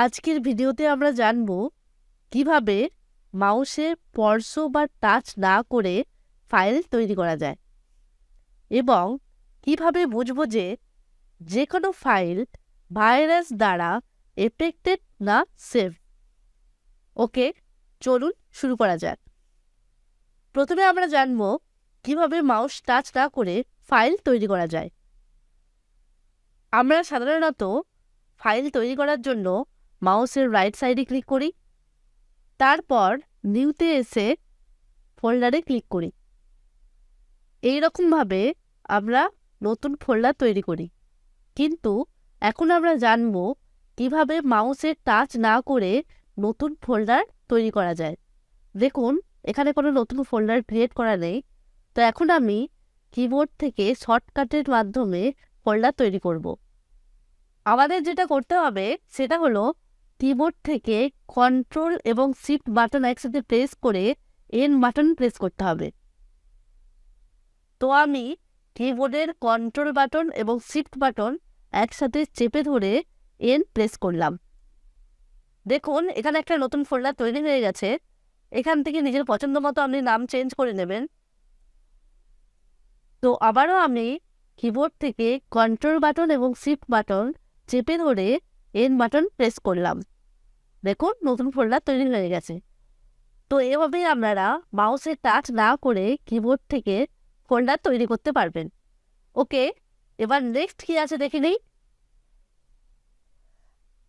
আজকের ভিডিওতে আমরা জানব কিভাবে মাউসে স্পর্শ বা টাচ না করে ফাইল তৈরি করা যায় এবং কিভাবে বুঝব যে কোনো ফাইল ভাইরাস দ্বারা এফেক্টেড না সেভ। ওকে, চলুন শুরু করা যাক। প্রথমে আমরা জানব কিভাবে মাউস টাচ না করে ফাইল তৈরি করা যায়। আমরা সাধারণত ফাইল তৈরি করার জন্য মাউসের রাইট সাইডে ক্লিক করি, তারপর নিউতে এসে ফোল্ডারে ক্লিক করি। এই রকমভাবে আমরা নতুন ফোল্ডার তৈরি করি। কিন্তু এখন আমরা জানব কিভাবে মাউসে টাচ না করে নতুন ফোল্ডার তৈরি করা যায়। দেখুন, এখানে কোনো নতুন ফোল্ডার ক্রিয়েট করা নেই। তো এখন আমি কিবোর্ড থেকে শর্টকাটের মাধ্যমে ফোল্ডার তৈরি করব। আমাদের যেটা করতে হবে সেটা হলো কিবোর্ড থেকে কন্ট্রোল এবং শিফট বাটন একসাথে প্রেস করে এন বাটন প্রেস করতে হবে। তো আমি কিবোর্ডের কন্ট্রোল বাটন এবং শিফট বাটন একসাথে চেপে ধরে এন প্রেস করলাম। দেখুন, এখানে একটা নতুন ফোল্ডার তৈরি হয়ে গেছে। এখান থেকে নিজের পছন্দ মতো আপনি নাম চেঞ্জ করে নেবেন। তো আবারও আমি কিবোর্ড থেকে কন্ট্রোল বাটন এবং শিফট বাটন চেপে ধরে এন বাটন প্রেস করলাম। দেখুন, নতুন ফোল্ডার তৈরি হয়ে গেছে। তো এভাবেই আপনারা মাউসে টাচ না করে কিবোর্ড থেকে ফোল্ডার তৈরি করতে পারবেন। ওকে, এবার নেক্সট কি আছে দেখে নিই।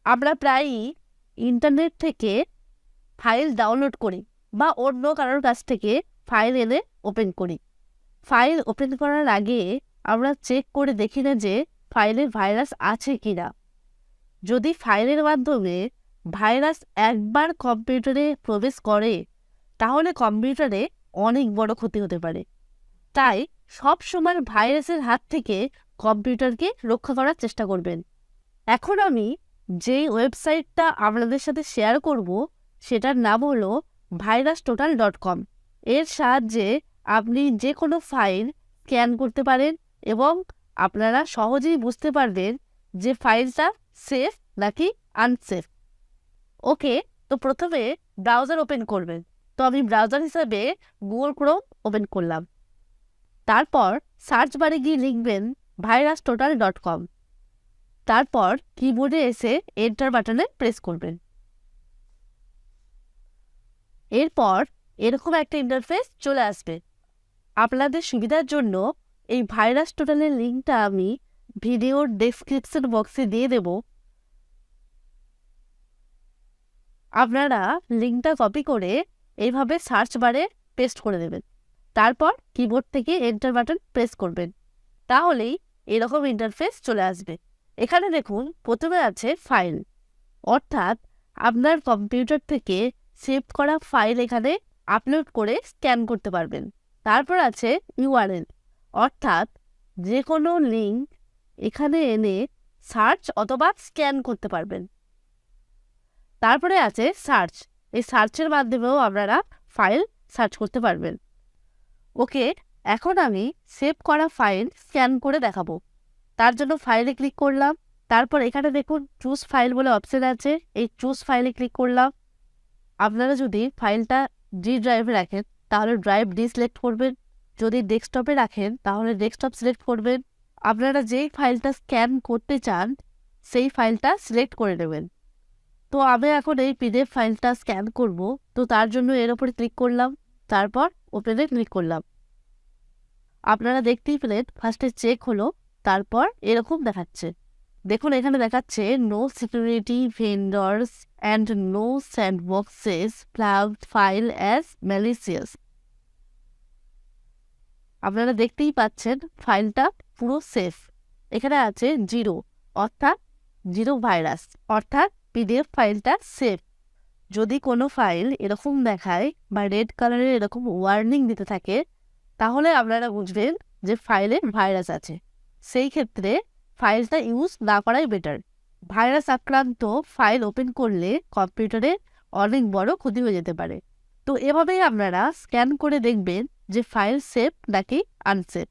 আমরা প্রায়ই ইন্টারনেট থেকে ফাইল ডাউনলোড করি বা অন্য কারোর কাছ থেকে ফাইল এনে ওপেন করি। ফাইল ওপেন করার আগে আমরা চেক করে দেখি না যে ফাইলে ভাইরাস আছে কিনা। যদি ফাইলের মাধ্যমে ভাইরাস একবার কম্পিউটারে প্রবেশ করে তাহলে কম্পিউটারে অনেক বড় ক্ষতি হতে পারে। তাই সব সময় ভাইরাসের হাত থেকে কম্পিউটারকে রক্ষা করার চেষ্টা করবেন। এখন আমি যেই ওয়েবসাইটটা আপনাদের সাথে শেয়ার করব সেটার নাম হলো virustotal.com। এর সাহায্যে আপনি যে কোনো ফাইল স্ক্যান করতে পারেন এবং আপনারা সহজেই বুঝতে পারবেন যে ফাইলটা সেফ নাকি আনসেফ। ওকে, তো প্রথমে ব্রাউজার ওপেন করবেন। তো আমি ব্রাউজার হিসাবে গুগল ক্রোম ওপেন করলাম। তারপর সার্চ বারে গিয়ে লিখবেন virustotal.com। তারপর কিবোর্ডে এসে এন্টার বাটনে প্রেস করবেন। এরপর এরকম একটা ইন্টারফেস চলে আসবে। আপনাদের সুবিধার জন্য এই ভাইরাস টোটালের লিঙ্কটা আমি ভিডিওর ডেসক্রিপশন বক্সে দিয়ে দেব। আপনারা লিঙ্কটা কপি করে এইভাবে সার্চ বারে পেস্ট করে দেবেন। তারপর কিবোর্ড থেকে এন্টার বাটন প্রেস করবেন। তাহলেই এরকম ইন্টারফেস চলে আসবে। এখানে দেখুন, প্রথমে আছে ফাইল, অর্থাৎ আপনার কম্পিউটার থেকে সেভ করা ফাইল এখানে আপলোড করে স্ক্যান করতে পারবেন। তারপর আছে ইউআরএল, অর্থাৎ যে কোনো লিঙ্ক এখানে এনে সার্চ অথবা স্ক্যান করতে পারবেন। তারপরে আছে সার্চ, এই সার্চের মাধ্যমেও আপনারা ফাইল সার্চ করতে পারবেন। ওকে, এখন আমি সেভ করা ফাইল স্ক্যান করে দেখাবো। তার জন্য ফাইলে ক্লিক করলাম। তারপর এখানে দেখুন চুজ ফাইল বলে অপশন আছে, এই চুজ ফাইলে ক্লিক করলাম। আপনারা যদি ফাইলটা ডি ড্রাইভে রাখেন তাহলে ড্রাইভ ডি সিলেক্ট করবেন, যদি ডেস্কটপে রাখেন তাহলে ডেস্কটপ সিলেক্ট করবেন। আপনারা যেই ফাইলটা স্ক্যান করতে চান সেই ফাইলটা সিলেক্ট করে নেবেন। তো আমি এখন এই পিডিএফ ফাইলটা স্ক্যান করব। তো তার জন্য এর উপরে ক্লিক করলাম, তারপর ওপেনে ক্লিক করলাম। আপনারা দেখতেই পেলেন ফার্স্টে চেক হলো, তারপর এরকম দেখাচ্ছে। দেখুন, এখানে দেখাচ্ছে no security vendors and no sandboxes flagged file as malicious. আপনারা দেখতেই পাচ্ছেন ফাইলটা পুরো সেফ। এখানে আছে 0, অর্থাৎ 0 ভাইরাস, অর্থাৎ পিডিএফ ফাইলটা সেফ। যদি কোনো ফাইল এরকম দেখায় বা রেড কালারের এরকম ওয়ার্নিং দিতে থাকে তাহলে আপনারা বুঝবেন যে ফাইলে ভাইরাস আছে। সেই ক্ষেত্রে ফাইলটা ইউজ না করাই বেটার। ভাইরাস আক্রান্ত ফাইল ওপেন করলে কম্পিউটারে অনেক বড় ক্ষতি হয়ে যেতে পারে। তো এভাবেই আপনারা স্ক্যান করে দেখবেন যে ফাইল সেফ নাকি আনসেফ।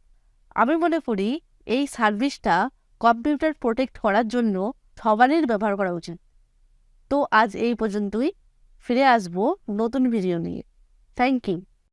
আমি মনে করি এই সার্ভিসটা কম্পিউটার প্রোটেক্ট করার জন্য সবারই ব্যবহার করা উচিত। তো আজ এই পর্যন্তই, ফিরে আসবো নতুন ভিডিও নিয়ে। Thank you.